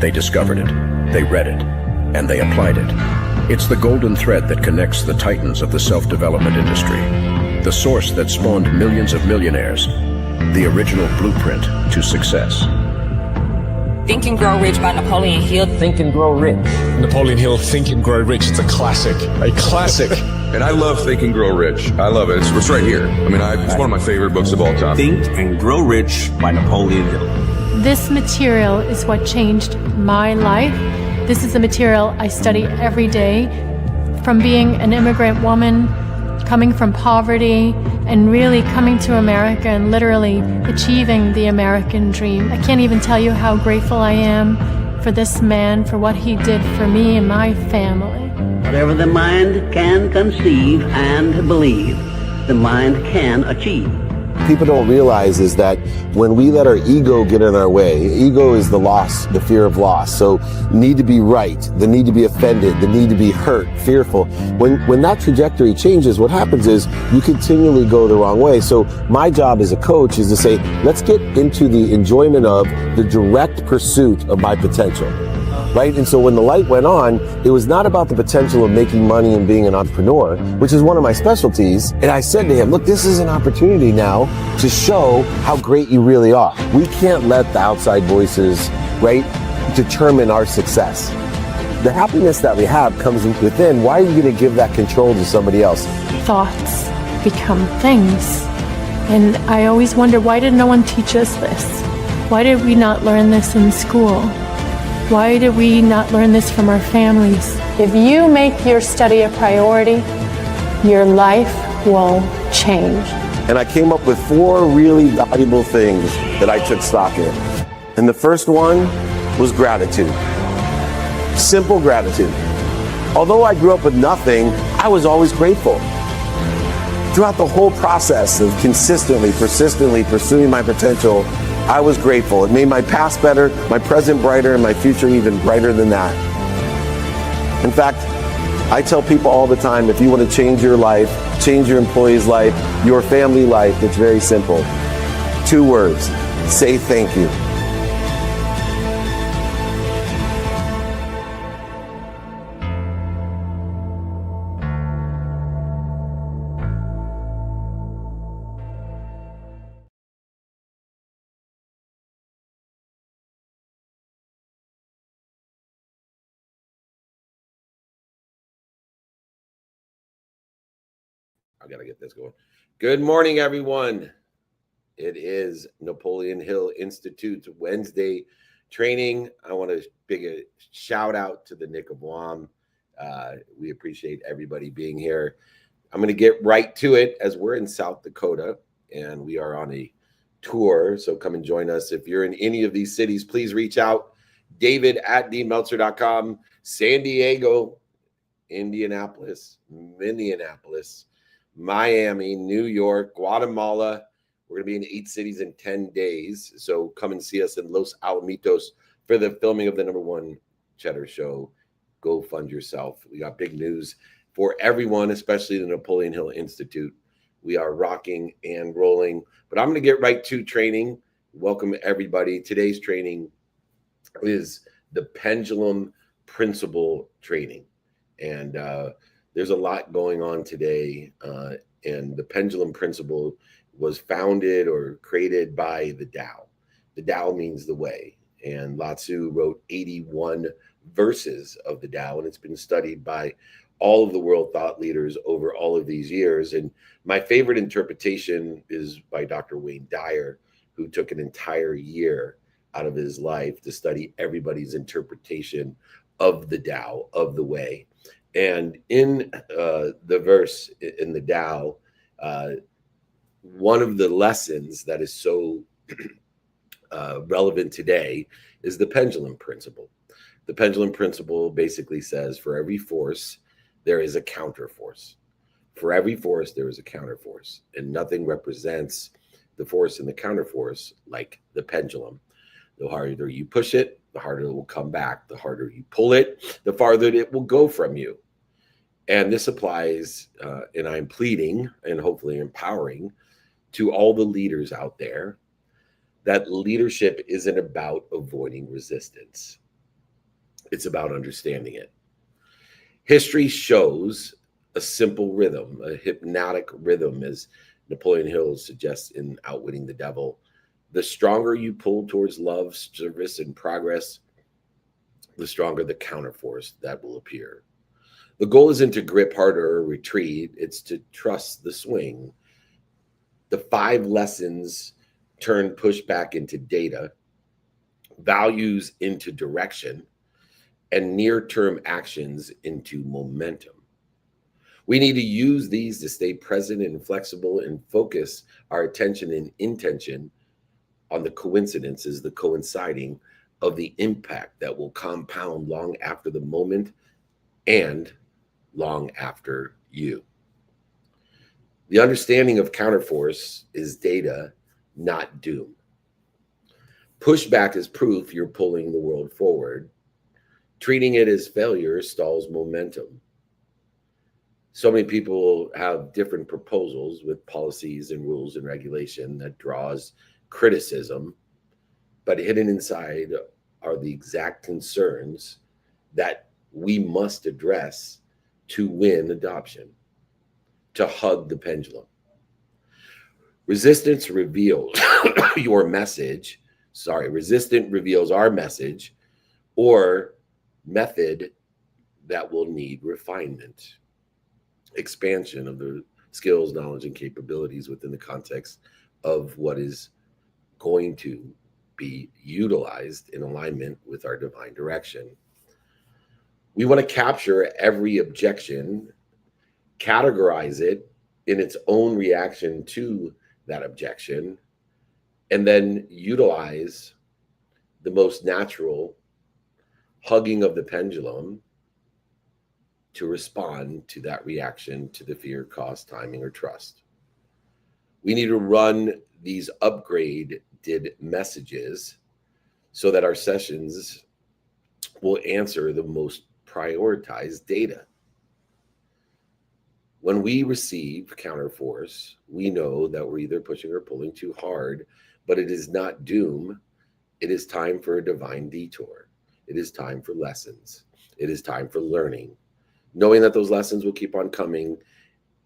They discovered it, they read it, and they applied it. It's the golden thread that connects the titans of the self-development industry, the source that spawned millions of millionaires, the original blueprint to success. Think and Grow Rich by Napoleon Hill. Think and Grow Rich. Napoleon Hill, Think and Grow Rich. It's a classic. A classic. And I love Think and Grow Rich. I love it. It's right here. I mean, it's one of my favorite books of all time. Think and Grow Rich by Napoleon Hill. This material is what changed my life. This is the material I study every day. From being an immigrant woman, coming from poverty, and really coming to America and literally achieving the American dream. I can't even tell you how grateful I am for this man, for what he did for me and my family. Whatever the mind can conceive and believe, the mind can achieve. People don't realize is that when we let our ego get in our way, ego is the loss, the fear of loss. So need to be right, the need to be offended, the need to be hurt, fearful. When that trajectory changes, what happens is you continually go the wrong way. So my job as a coach is to say, let's get into the enjoyment of the direct pursuit of my potential. Right? And so when the light went on, it was not about the potential of making money and being an entrepreneur, which is one of my specialties. And I said to him, look, this is an opportunity now to show how great you really are. We can't let the outside voices, right, determine our success. The happiness that we have comes within. Why are you going to give that control to somebody else? Thoughts become things. And I always wonder, why did no one teach us this? Why did we not learn this in school? Why did we not learn this from our families? If you make your study a priority, your life will change. And I came up with 4 really valuable things that I took stock in. And the first one was gratitude. Simple gratitude. Although I grew up with nothing, I was always grateful. Throughout the whole process of consistently, persistently pursuing my potential, I was grateful. It made my past better, my present brighter, and my future even brighter than that. In fact, I tell people all the time, if you want to change your life, change your employee's life, your family life, it's very simple. 2 words, say thank you. I gotta get this going. Good morning, everyone. It is Napoleon Hill Institute Wednesday training. I want to big a shout out to the Nick of Guam. We appreciate everybody being here. I'm going to get right to it as we're in South Dakota and we are on a tour. So come and join us. If you're in any of these cities, please reach out. David@dmeltzer.com, San Diego, Indianapolis, Minneapolis, Miami, New York, Guatemala. We're going to be in 8 cities in 10 days. So come and see us in Los Alamitos for the filming of the #1 Cheddar Show. Go fund yourself. We got big news for everyone, especially the Napoleon Hill Institute. We are rocking and rolling. But I'm going to get right to training. Welcome, everybody. Today's training is the Pendulum Principle training. And there's a lot going on today, and the Pendulum Principle was founded or created by the Tao. The Tao means the way, and Lao Tzu wrote 81 verses of the Tao, and it's been studied by all of the world thought leaders over all of these years. And my favorite interpretation is by Dr. Wayne Dyer, who took an entire year out of his life to study everybody's interpretation of the Tao, of the way. And in the verse in the Tao, one of the lessons that is so relevant today is the pendulum principle. The pendulum principle basically says for every force, there is a counterforce. For every force, there is a counterforce. And nothing represents the force and the counterforce like the pendulum. The harder you push it, the harder it will come back. The harder you pull it, the farther it will go from you. And this applies, and I'm pleading and hopefully empowering to all the leaders out there that leadership isn't about avoiding resistance. It's about understanding it. History shows a simple rhythm, a hypnotic rhythm, as Napoleon Hill suggests in Outwitting the Devil. The stronger you pull towards love, service, and progress, the stronger the counterforce that will appear. The goal isn't to grip harder or retreat, it's to trust the swing. The 5 lessons turn pushback into data, values into direction, and near-term actions into momentum. We need to use these to stay present and flexible and focus our attention and intention on the coincidences, the coinciding of the impact that will compound long after the moment and long after you. The understanding of counterforce is data, not doom. Pushback is proof you're pulling the world forward. Treating it as failure stalls momentum. So many people have different proposals with policies and rules and regulation that draws criticism, but hidden inside are the exact concerns that we must address to win adoption, to hug the pendulum. Resistance reveals your message. Resistance reveals our message or method that will need refinement, expansion of the skills, knowledge, and capabilities within the context of what is going to be utilized in alignment with our divine direction. We want to capture every objection, categorize it in its own reaction to that objection, and then utilize the most natural hugging of the pendulum to respond to that reaction to the fear, cost, timing, or trust. We need to run these upgraded messages so that our sessions will answer the most prioritized data. When we receive counterforce, we know that we're either pushing or pulling too hard, but it is not doom. It is time for a divine detour. It is time for lessons. It is time for learning, knowing that those lessons will keep on coming,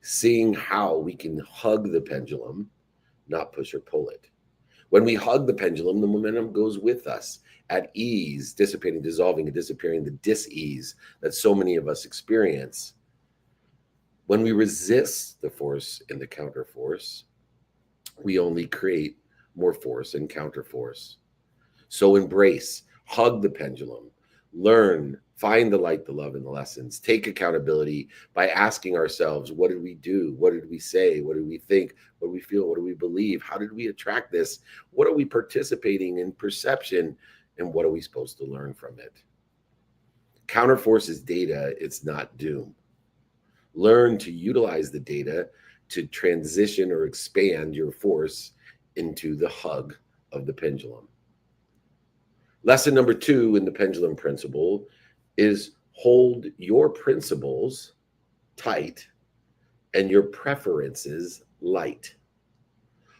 seeing how we can hug the pendulum, not push or pull it. When we hug the pendulum, the momentum goes with us at ease, dissipating, dissolving, and disappearing the dis-ease that so many of us experience. When we resist the force and the counterforce, we only create more force and counterforce. So embrace, hug the pendulum, learn, find the light, the love, and the lessons. Take accountability by asking ourselves, what did we do? What did we say? What did we think? What do we feel? What do we believe? How did we attract this? What are we participating in perception? And what are we supposed to learn from it? Counterforce is data. It's not doom. Learn to utilize the data to transition or expand your force into the hug of the pendulum. Lesson number 2 in the pendulum principle is hold your principles tight and your preferences light.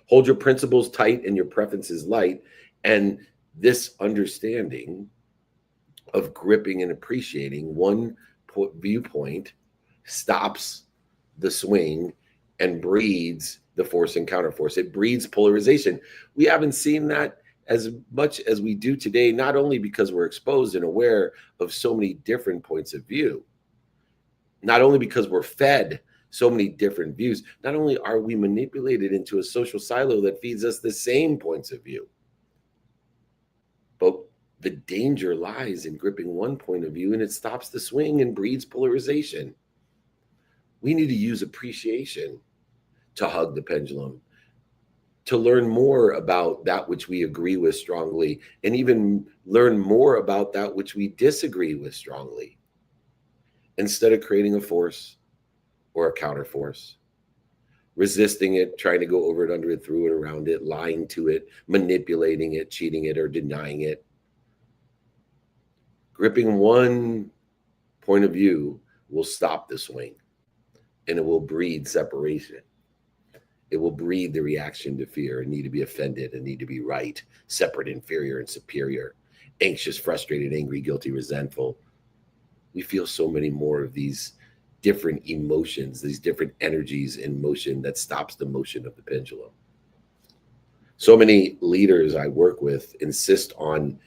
Hold your principles tight and your preferences light. And this understanding of gripping and appreciating one viewpoint stops the swing and breeds the force and counterforce. It breeds polarization. We haven't seen that as much as we do today, not only because we're exposed and aware of so many different points of view, not only because we're fed so many different views, not only are we manipulated into a social silo that feeds us the same points of view, but the danger lies in gripping one point of view and it stops the swing and breeds polarization. We need to use appreciation to hug the pendulum, to learn more about that which we agree with strongly, and even learn more about that which we disagree with strongly, instead of creating a force or a counterforce, resisting it, trying to go over it, under it, through it, around it, lying to it, manipulating it, cheating it, or denying it. Gripping one point of view will stop the swing, and it will breed separation. It will breed the reaction to fear and need to be offended and need to be right, separate, inferior, and superior. anxious, frustrated, angry, guilty, resentful. We feel so many more of these different emotions, these different energies in motion that stops the motion of the pendulum. So many leaders I work with insist on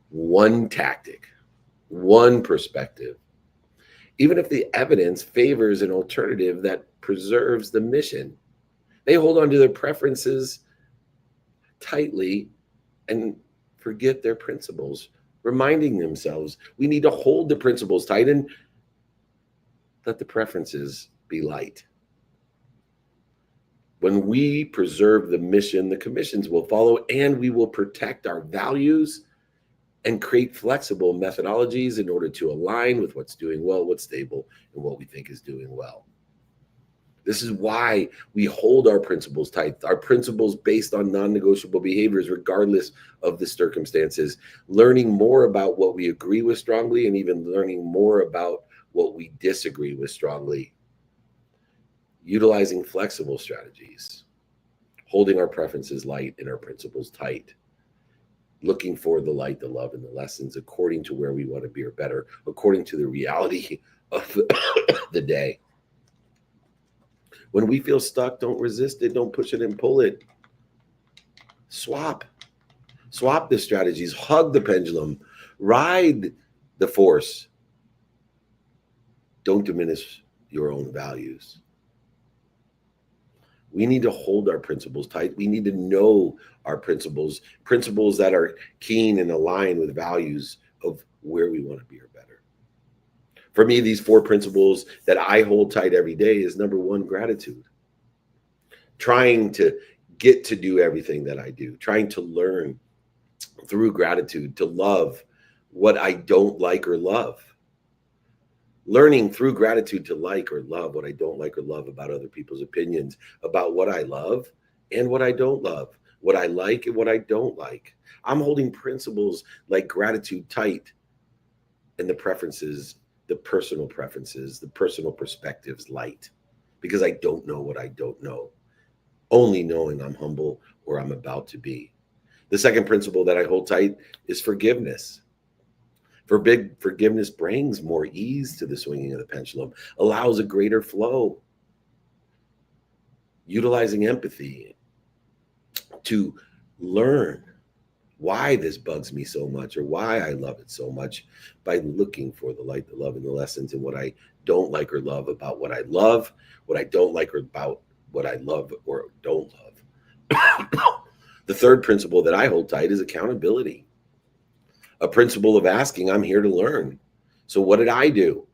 one tactic, one perspective, even if the evidence favors an alternative that preserves the mission. They hold on to their preferences tightly and forget their principles, reminding themselves we need to hold the principles tight and let the preferences be light. When we preserve the mission, the commissions will follow, and we will protect our values and create flexible methodologies in order to align with what's doing well, what's stable, and what we think is doing well. This is why we hold our principles tight, our principles based on non-negotiable behaviors, regardless of the circumstances, learning more about what we agree with strongly and even learning more about what we disagree with strongly, utilizing flexible strategies, holding our preferences light and our principles tight, looking for the light, the love, and the lessons according to where we want to be or better, according to the reality of the day. When we feel stuck, don't resist it, don't push it and pull it. Swap the strategies, hug the pendulum, ride the force. Don't diminish your own values. We need to hold our principles tight. We need to know our principles that are keen and aligned with values of where we want to be or better. For me, these 4 principles that I hold tight every day is number 1, gratitude. Trying to get to do everything that I do, trying to learn through gratitude to love what I don't like or love. Learning through gratitude to like or love what I don't like or love about other people's opinions, about what I love and what I don't love, what I like and what I don't like. I'm holding principles like gratitude tight and the preferences, the personal preferences, the personal perspectives light, because I don't know what I don't know, only knowing I'm humble or I'm about to be. The second principle that I hold tight is forgiveness. Forgiveness brings more ease to the swinging of the pendulum, allows a greater flow. Utilizing empathy to learn why this bugs me so much or why I love it so much by looking for the light, the love, and the lessons in what I don't like or love about what I love, what I don't like or about what I love or don't love. The third principle that I hold tight is accountability. A principle of asking, I'm here to learn. So what did I do?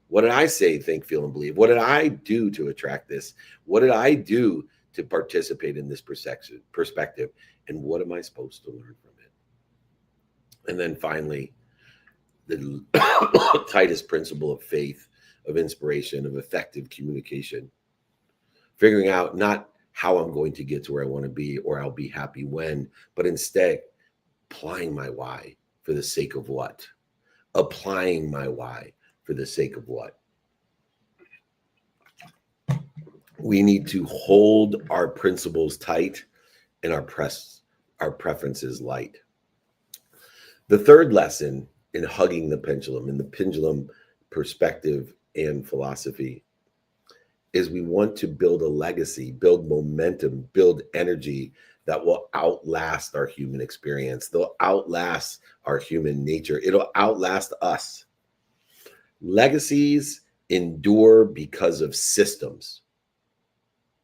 What did I say, think, feel, and believe? What did I do to attract this? What did I do to participate in this perspective? And what am I supposed to learn from it? And then finally, the tightest principle of faith, of inspiration, of effective communication. Figuring out not how I'm going to get to where I want to be or I'll be happy when, but instead applying my why. For the sake of what? Applying my why for the sake of what? We need to hold our principles tight and our preferences light. The third lesson in hugging the pendulum, in the pendulum perspective and philosophy, is we want to build a legacy, build momentum, build energy that will outlast our human experience. They'll outlast our human nature. It'll outlast us. Legacies endure because of systems,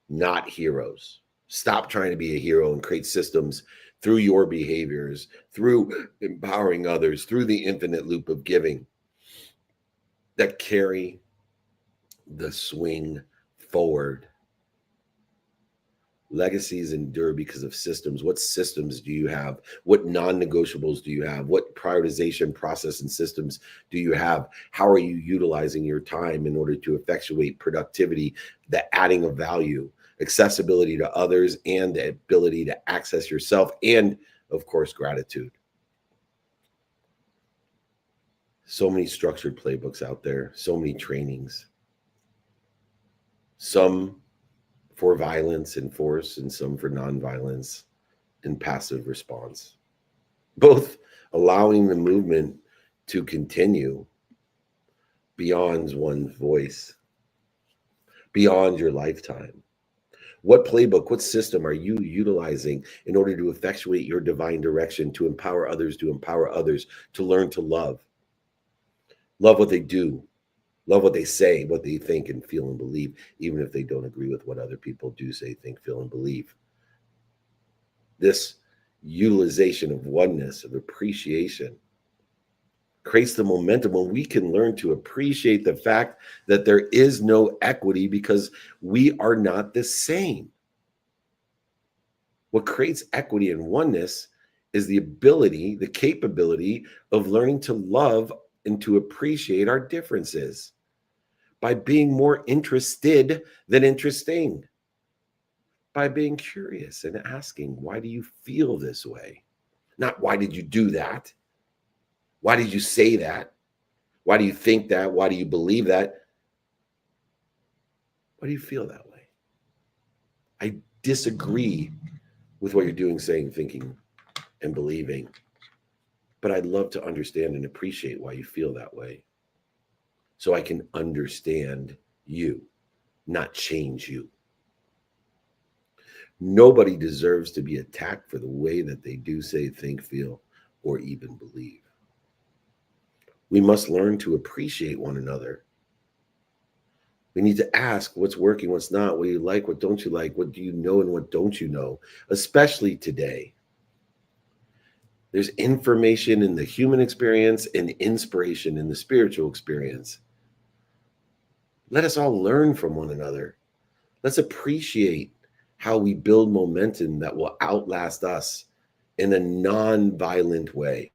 not heroes. Stop trying to be a hero and create systems through your behaviors, through empowering others, through the infinite loop of giving that carry the swing forward. Legacies endure because of systems. What systems do you have? What non-negotiables do you have? What prioritization process and systems do you have? How are you utilizing your time in order to effectuate productivity, the adding of value, accessibility to others, and the ability to access yourself, and of course, gratitude. So many structured playbooks out there, so many trainings, some for violence and force, and some for nonviolence and passive response. Both allowing the movement to continue beyond one's voice, beyond your lifetime. What playbook, what system are you utilizing in order to effectuate your divine direction, to empower others, to learn to love? Love what they do, love what they say, what they think and feel and believe, even if they don't agree with what other people do say, think, feel, and believe. This utilization of oneness, of appreciation, creates the momentum when we can learn to appreciate the fact that there is no equity because we are not the same. What creates equity and oneness is the ability, the capability of learning to love and to appreciate our differences by being more interested than interesting, by being curious and asking, why do you feel this way? Not why did you do that? Why did you say that? Why do you think that? Why do you believe that? Why do you feel that way? I disagree with what you're doing, saying, thinking, and believing, but I'd love to understand and appreciate why you feel that way so I can understand you, not change you. Nobody deserves to be attacked for the way that they do, say, think, feel, or even believe. We must learn to appreciate one another. We need to ask what's working, what's not, what do you like, what don't you like, what do you know and what don't you know, especially today. There's information in the human experience and inspiration in the spiritual experience. Let us all learn from one another. Let's appreciate how we build momentum that will outlast us in a non-violent way.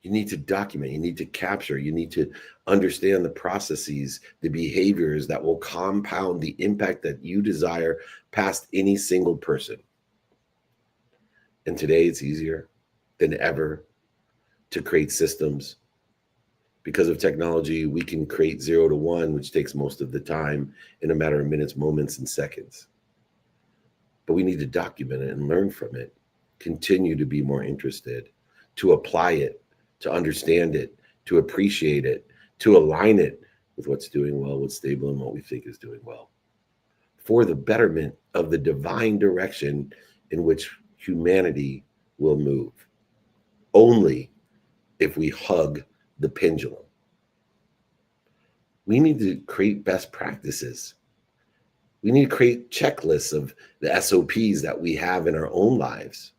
You need to document, you need to capture, you need to understand the processes, the behaviors that will compound the impact that you desire past any single person. And today it's easier than ever to create systems. Because of technology, we can create 0 to 1, which takes most of the time in a matter of minutes, moments, and seconds. But we need to document it and learn from it, continue to be more interested, to apply it, to understand it, to appreciate it, to align it with what's doing well, what's stable, and what we think is doing well, for the betterment of the divine direction in which humanity will move. Only if we hug the pendulum. We need to create best practices. We need to create checklists of the SOPs that we have in our own lives.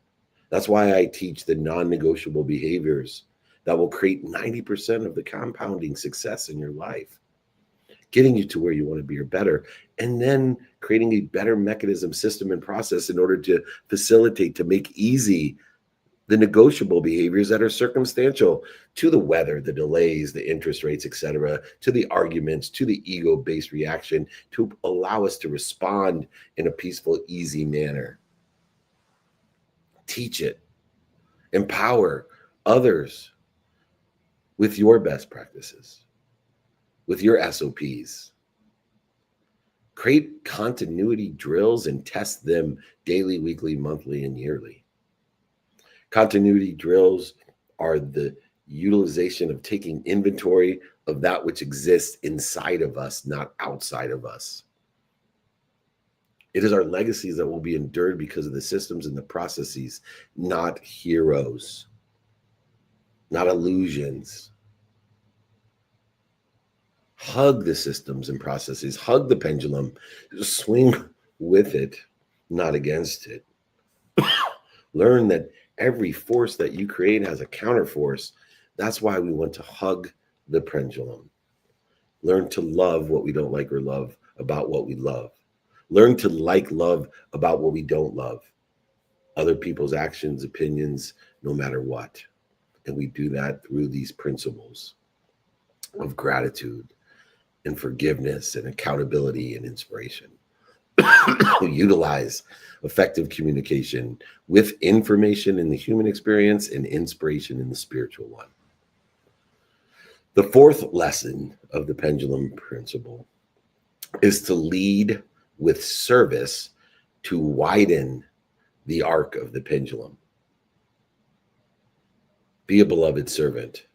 That's why I teach the non-negotiable behaviors that will create 90% of the compounding success in your life, getting you to where you want to be or better, and then creating a better mechanism, system, and process in order to facilitate, to make easy the negotiable behaviors that are circumstantial to the weather, the delays, the interest rates, etc., to the arguments, to the ego-based reaction, to allow us to respond in a peaceful, easy manner. Teach it. Empower others with your best practices, with your SOPs. Create continuity drills and test them daily, weekly, monthly, and yearly. Continuity drills are the utilization of taking inventory of that which exists inside of us, not outside of us. It is our legacies that will be endured because of the systems and the processes, not heroes, not illusions. Hug the systems and processes, hug the pendulum, swing with it, not against it. Learn that every force that you create has a counterforce. That's why we want to hug the pendulum. Learn to love what we don't like or love about what we love. Learn to love about what we don't love. Other people's actions, opinions, no matter what. And we do that through these principles of gratitude and forgiveness and accountability and inspiration. Utilize effective communication with information in the human experience and inspiration in the spiritual one. The fourth lesson of the pendulum principle is to lead with service to widen the arc of the pendulum. Be a beloved servant.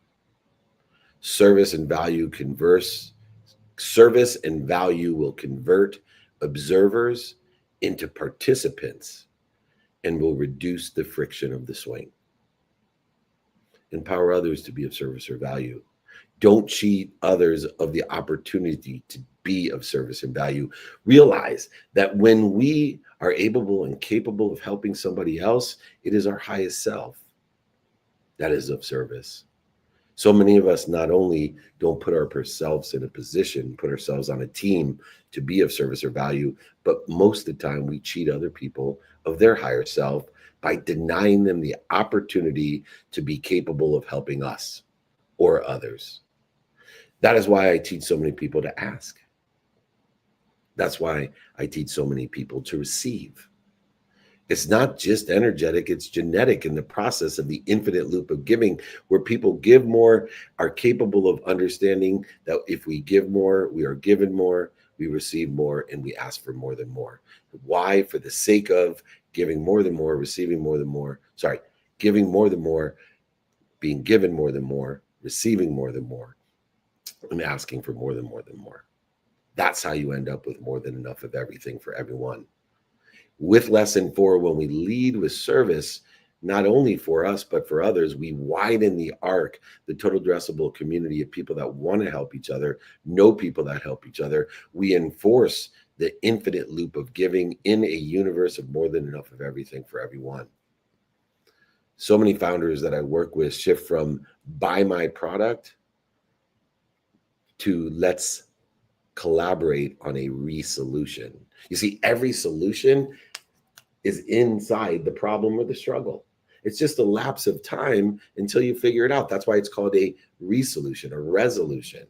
Service and value converse. Service and value will convert observers into participants and will reduce the friction of the swing. Empower others to be of service or value. Don't cheat others of the opportunity to be of service and value. Realize that when we are able and capable of helping somebody else, it is our highest self that is of service. So many of us not only don't put ourselves in a position, put ourselves on a team to be of service or value, but most of the time we cheat other people of their higher self by denying them the opportunity to be capable of helping us or others. That is why I teach so many people to ask. That's why I teach so many people to receive. It's not just energetic, it's genetic in the process of the infinite loop of giving, where people give more, are capable of understanding that if we give more, we are given more, we receive more, and we ask for more than more. Why? For the sake of giving more than more, receiving more than more. Sorry, giving more than more, being given more than more, receiving more than more, and asking for more than more than more. That's how you end up with more than enough of everything for everyone. With lesson 4, when we lead with service, not only for us, but for others, we widen the arc, the total addressable community of people that want to help each other, know people that help each other. We enforce the infinite loop of giving in a universe of more than enough of everything for everyone. So many founders that I work with shift from buy my product to let's collaborate on a re-solution. You see, every solution is inside the problem or the struggle. It's just a lapse of time until you figure it out. That's why it's called a resolution, a resolution.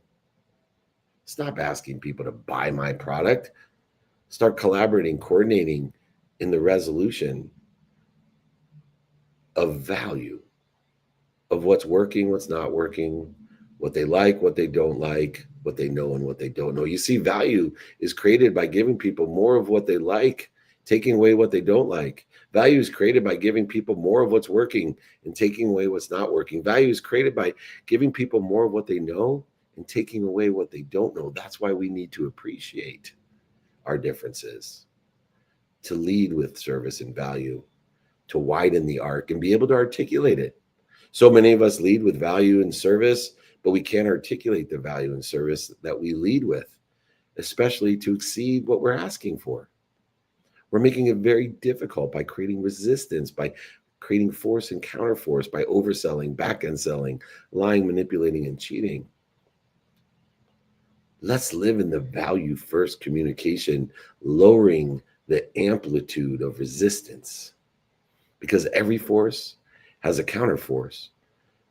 Stop asking people to buy my product. Start collaborating, coordinating in the resolution of value, of what's working, what's not working, what they like, what they don't like, what they know and what they don't know. You see, value is created by giving people more of what they like, taking away what they don't like. Value is created by giving people more of what's working and taking away what's not working. Value is created by giving people more of what they know and taking away what they don't know. That's why we need to appreciate our differences, to lead with service and value, to widen the arc and be able to articulate it. So many of us lead with value and service, but we can't articulate the value and service that we lead with, especially to exceed what we're asking for. We're making it very difficult by creating resistance, by creating force and counterforce, by overselling, back-end selling, lying, manipulating, and cheating. Let's live in the value-first communication, lowering the amplitude of resistance, because every force has a counterforce.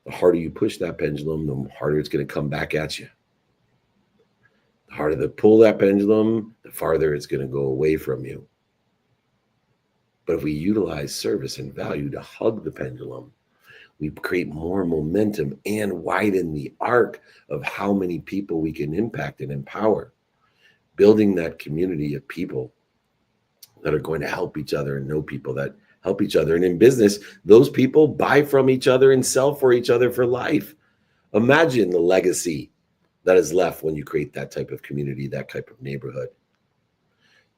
The harder you push that pendulum, the harder it's going to come back at you. The harder to pull that pendulum, the farther it's going to go away from you. But if we utilize service and value to hug the pendulum, we create more momentum and widen the arc of how many people we can impact and empower, building that community of people that are going to help each other and know people that help each other. And in business, those people buy from each other and sell for each other for life. Imagine the legacy that is left when you create that type of community, that type of neighborhood.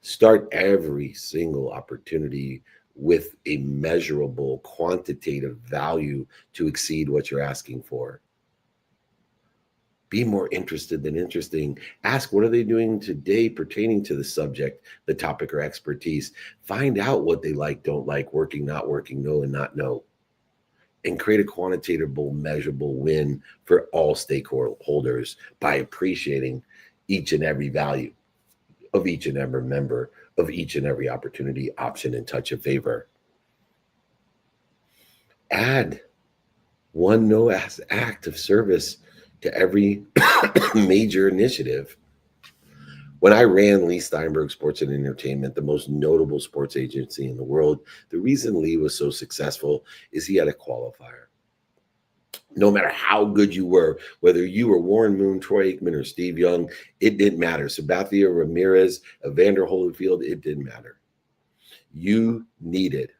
Start every single opportunity with a measurable quantitative value to exceed what you're asking for. Be more interested than interesting. Ask, what are they doing today pertaining to the subject, the topic, or expertise? Find out what they like, don't like, working, not working, know, and not know. And create a quantitative, measurable win for all stakeholders by appreciating each and every value of each and every member of each and every opportunity, option, and touch of favor. Add one act of service to every major initiative. When I ran Lee Steinberg Sports and Entertainment, the most notable sports agency in the world, the reason Lee was so successful is he had a qualifier. No matter how good you were, whether you were Warren Moon, Troy Aikman, or Steve Young, it didn't matter. Sabathia Ramirez, Evander Holyfield, it didn't matter. You needed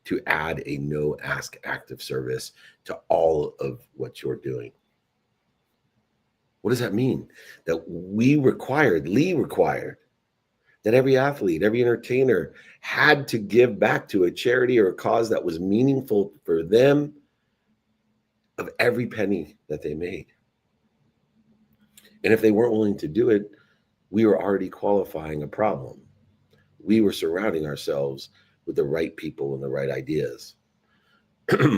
to add a no ask active service to all of what you're doing. What does that mean? That Lee required that every athlete, every entertainer had to give back to a charity or a cause that was meaningful for them of every penny that they made. And if they weren't willing to do it, we were already qualifying a problem. We were surrounding ourselves with the right people and the right ideas.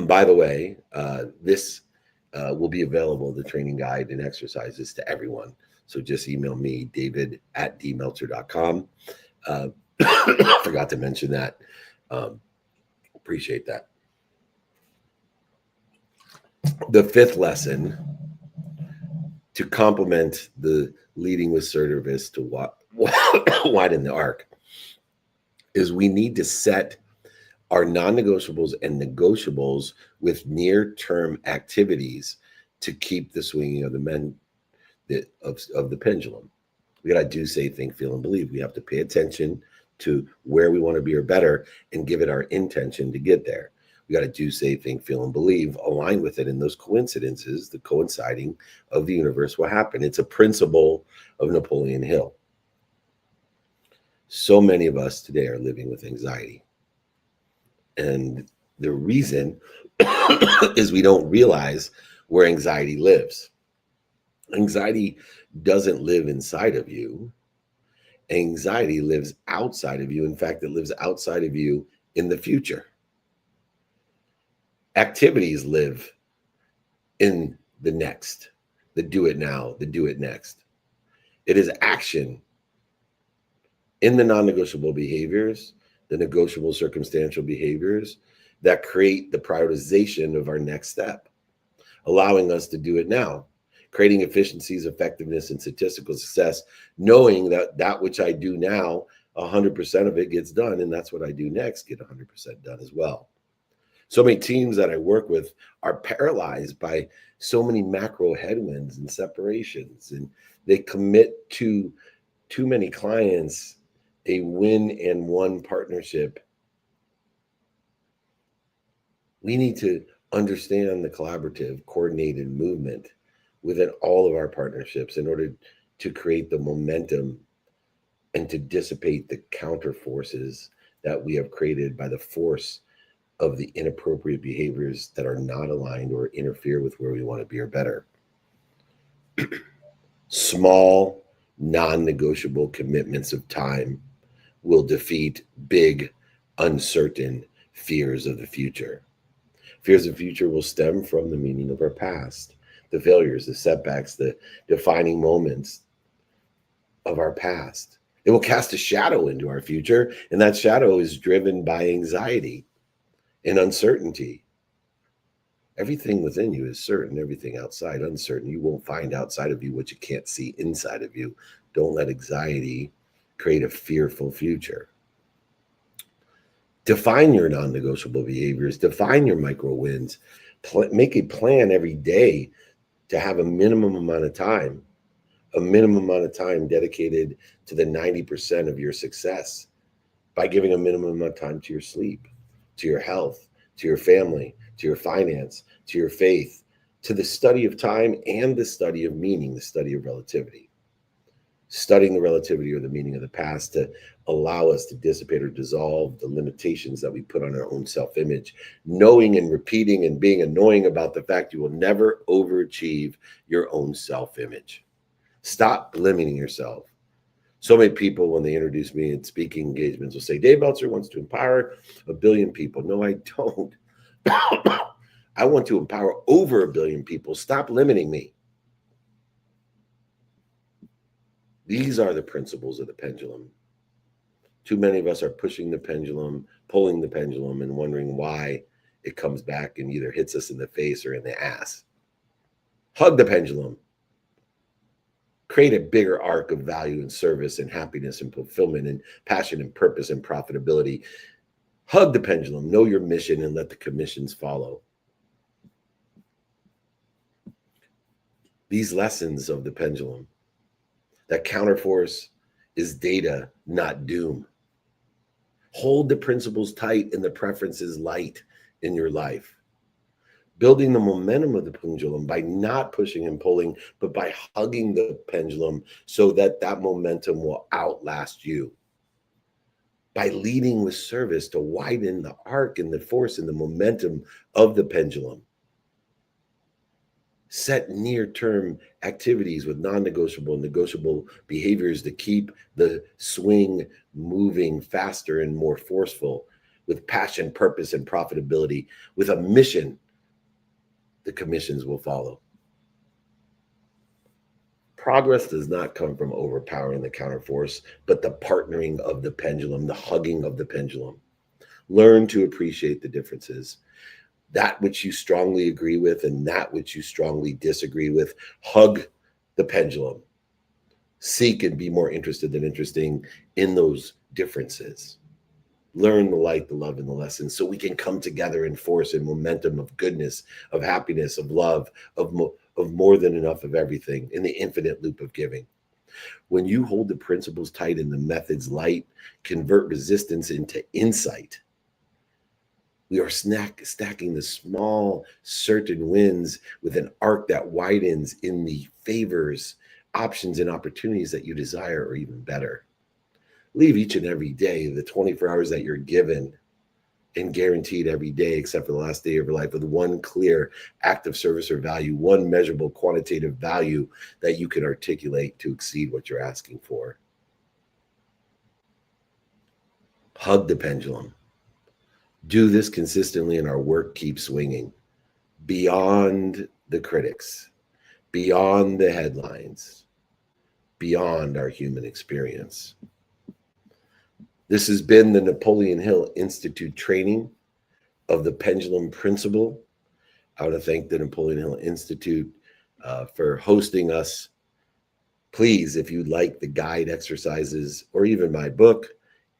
By the way, this will be available, the training guide and exercises, to everyone. So just email me, david@dmeltzer.com. Forgot to mention that. Appreciate that. The fifth lesson, to complement the leading with service to widen the arc, is we need to set our non-negotiables and negotiables with near-term activities to keep the swinging of the pendulum. We got to do, say, think, feel, and believe. We have to pay attention to where we want to be or better and give it our intention to get there. We got to do, say, think, feel, and believe, align with it. And those coincidences, the coinciding of the universe, will happen. It's a principle of Napoleon Hill. So many of us today are living with anxiety. And the reason is we don't realize where anxiety lives. Anxiety doesn't live inside of you. Anxiety lives outside of you. In fact, it lives outside of you in the future. Activities live in the next, the do it now, the do it next. It is action in the non-negotiable behaviors, the negotiable circumstantial behaviors that create the prioritization of our next step, allowing us to do it now, creating efficiencies, effectiveness, and statistical success, knowing that that which I do now, 100% of it gets done, and that's what I do next, get 100% done as well. So many teams that I work with are paralyzed by so many macro headwinds and separations, and they commit to too many clients a win and one partnership. We need to understand the collaborative, coordinated movement within all of our partnerships in order to create the momentum and to dissipate the counter forces that we have created by the force of the inappropriate behaviors that are not aligned or interfere with where we want to be or better. Small, non-negotiable commitments of time will defeat big, uncertain fears of the future. Fears of the future will stem from the meaning of our past, the failures, the setbacks, the defining moments of our past. It will cast a shadow into our future, and that shadow is driven by anxiety and uncertainty. Everything within you is certain, everything outside uncertain. You won't find outside of you what you can't see inside of you. Don't let anxiety create a fearful future. Define your non-negotiable behaviors, define your micro wins, make a plan every day to have a minimum amount of time dedicated to the 90% of your success by giving a minimum amount of time to your sleep, to your health, to your family, to your finance, to your faith, to the study of time and the study of meaning, the study of relativity. Studying the relativity or the meaning of the past to allow us to dissipate or dissolve the limitations that we put on our own self-image, knowing and repeating and being annoying about the fact you will never overachieve your own self-image. Stop limiting yourself. So many people, when they introduce me at speaking engagements, will say, Dave Meltzer wants to empower 1 billion people. No, I don't. I want to empower over 1 billion people. Stop limiting me. These are the principles of the pendulum. Too many of us are pushing the pendulum, pulling the pendulum, and wondering why it comes back and either hits us in the face or in the ass. Hug the pendulum. Create a bigger arc of value and service and happiness and fulfillment and passion and purpose and profitability. Hug the pendulum. Know your mission and let the commissions follow. These lessons of the pendulum, that counterforce is data, not doom. Hold the principles tight and the preferences light in your life. Building the momentum of the pendulum by not pushing and pulling, but by hugging the pendulum so that that momentum will outlast you. By leading with service to widen the arc and the force and the momentum of the pendulum. Set near-term activities with non-negotiable and negotiable behaviors to keep the swing moving faster and more forceful, with passion, purpose, and profitability, with a mission. The commissions will follow. Progress does not come from overpowering the counterforce, but the partnering of the pendulum, the hugging of the pendulum. Learn to appreciate the differences. That which you strongly agree with and that which you strongly disagree with. Hug the pendulum. Seek and be more interested than interesting in those differences. Learn the light, the love, and the lessons so we can come together in force and momentum of goodness, of happiness, of love, of more than enough of everything in the infinite loop of giving. When you hold the principles tight and the methods light, convert resistance into insight. We are stacking the small, certain wins with an arc that widens in the favors, options, and opportunities that you desire, or even better. Leave each and every day, the 24 hours that you're given and guaranteed every day, except for the last day of your life, with one clear act of service or value, one measurable quantitative value that you can articulate to exceed what you're asking for. Hug the pendulum. Do this consistently and our work keeps swinging beyond the critics, beyond the headlines, beyond our human experience. This has been the Napoleon Hill Institute training of the pendulum principle. I want to thank the Napoleon Hill Institute for hosting us. Please, if you'd like the guide exercises or even my book,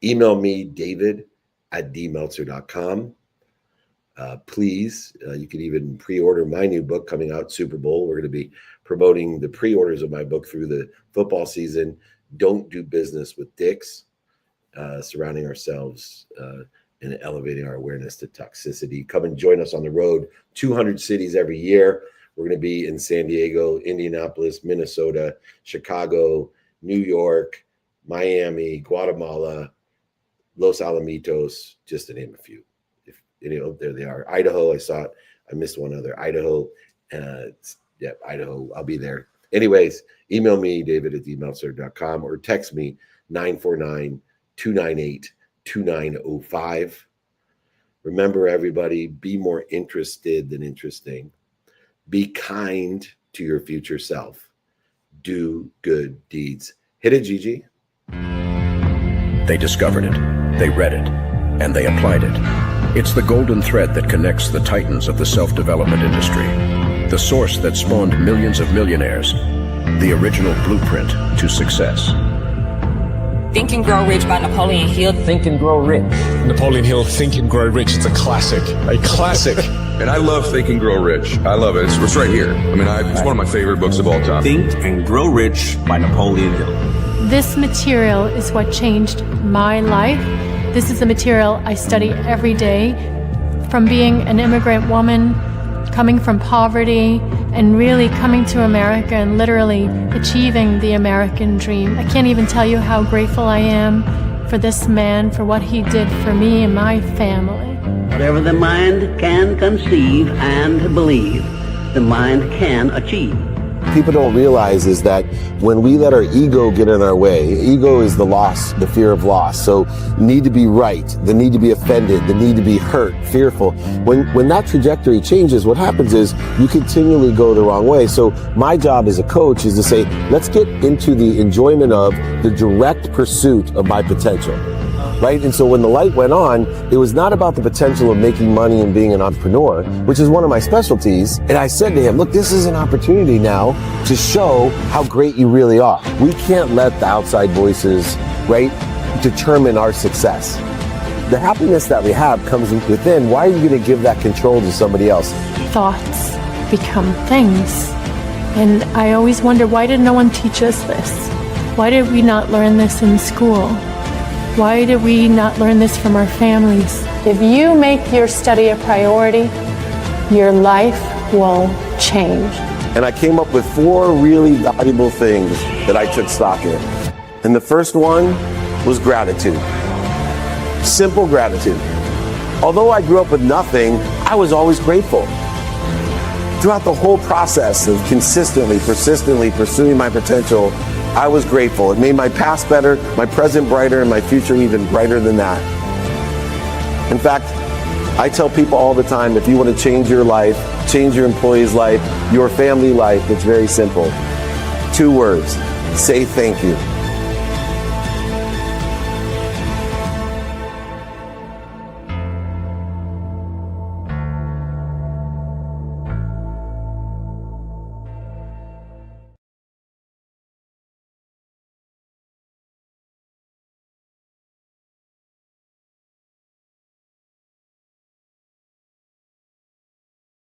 email me, david@dmeltzer.com. Please, you can even pre-order my new book coming out, Super Bowl. We're going to be promoting the pre-orders of my book through the football season. Don't do business with dicks. Surrounding ourselves and elevating our awareness to toxicity. Come and join us on the road, 200 cities every year. We're going to be in San Diego, Indianapolis, Minnesota, Chicago, New York, Miami, Guatemala, Los Alamitos, just to name a few. If there they are. Idaho, I saw it. I missed one other. Idaho. Idaho. I'll be there. Anyways, email me, david@dmeltzer.com, or text me 949-298-2905. Remember, everybody, be more interested than interesting. Be kind to your future self. Do good deeds. Hit it, Gigi. They discovered it, they read it, and they applied it. It's the golden thread that connects the titans of the self-development industry, the source that spawned millions of millionaires, the original blueprint to success. Think and Grow Rich by Napoleon Hill. Think and Grow Rich. Napoleon Hill, Think and Grow Rich. It's a classic. A classic. And I love Think and Grow Rich. I love it. It's right here. I mean, it's one of my favorite books of all time. Think and Grow Rich by Napoleon Hill. This material is what changed my life. This is the material I study every day. From being an immigrant woman, coming from poverty, and really coming to America and literally achieving the American dream. I can't even tell you how grateful I am for this man, for what he did for me and my family. Whatever the mind can conceive and believe, the mind can achieve. People don't realize is that when we let our ego get in our way, ego is the loss, the fear of loss. So need to be right, the need to be offended, the need to be hurt, fearful. When that trajectory changes, what happens is you continually go the wrong way. So my job as a coach is to say, let's get into the enjoyment of the direct pursuit of my potential. Right? And so when the light went on, it was not about the potential of making money and being an entrepreneur, which is one of my specialties. And I said to him, look, this is an opportunity now to show how great you really are. We can't let the outside voices, right, determine our success. The happiness that we have comes within. Why are you going to give that control to somebody else? Thoughts become things. And I always wonder, why did no one teach us this? Why did we not learn this in school? Why did we not learn this from our families? If you make your study a priority, your life will change. And I came up with 4 really valuable things that I took stock in. And the first one was gratitude. Simple gratitude. Although I grew up with nothing, I was always grateful. Throughout the whole process of consistently, persistently pursuing my potential, I was grateful. It made my past better, my present brighter, and my future even brighter than that. In fact, I tell people all the time, if you want to change your life, change your employee's life, your family life, it's very simple. 2 words: say thank you.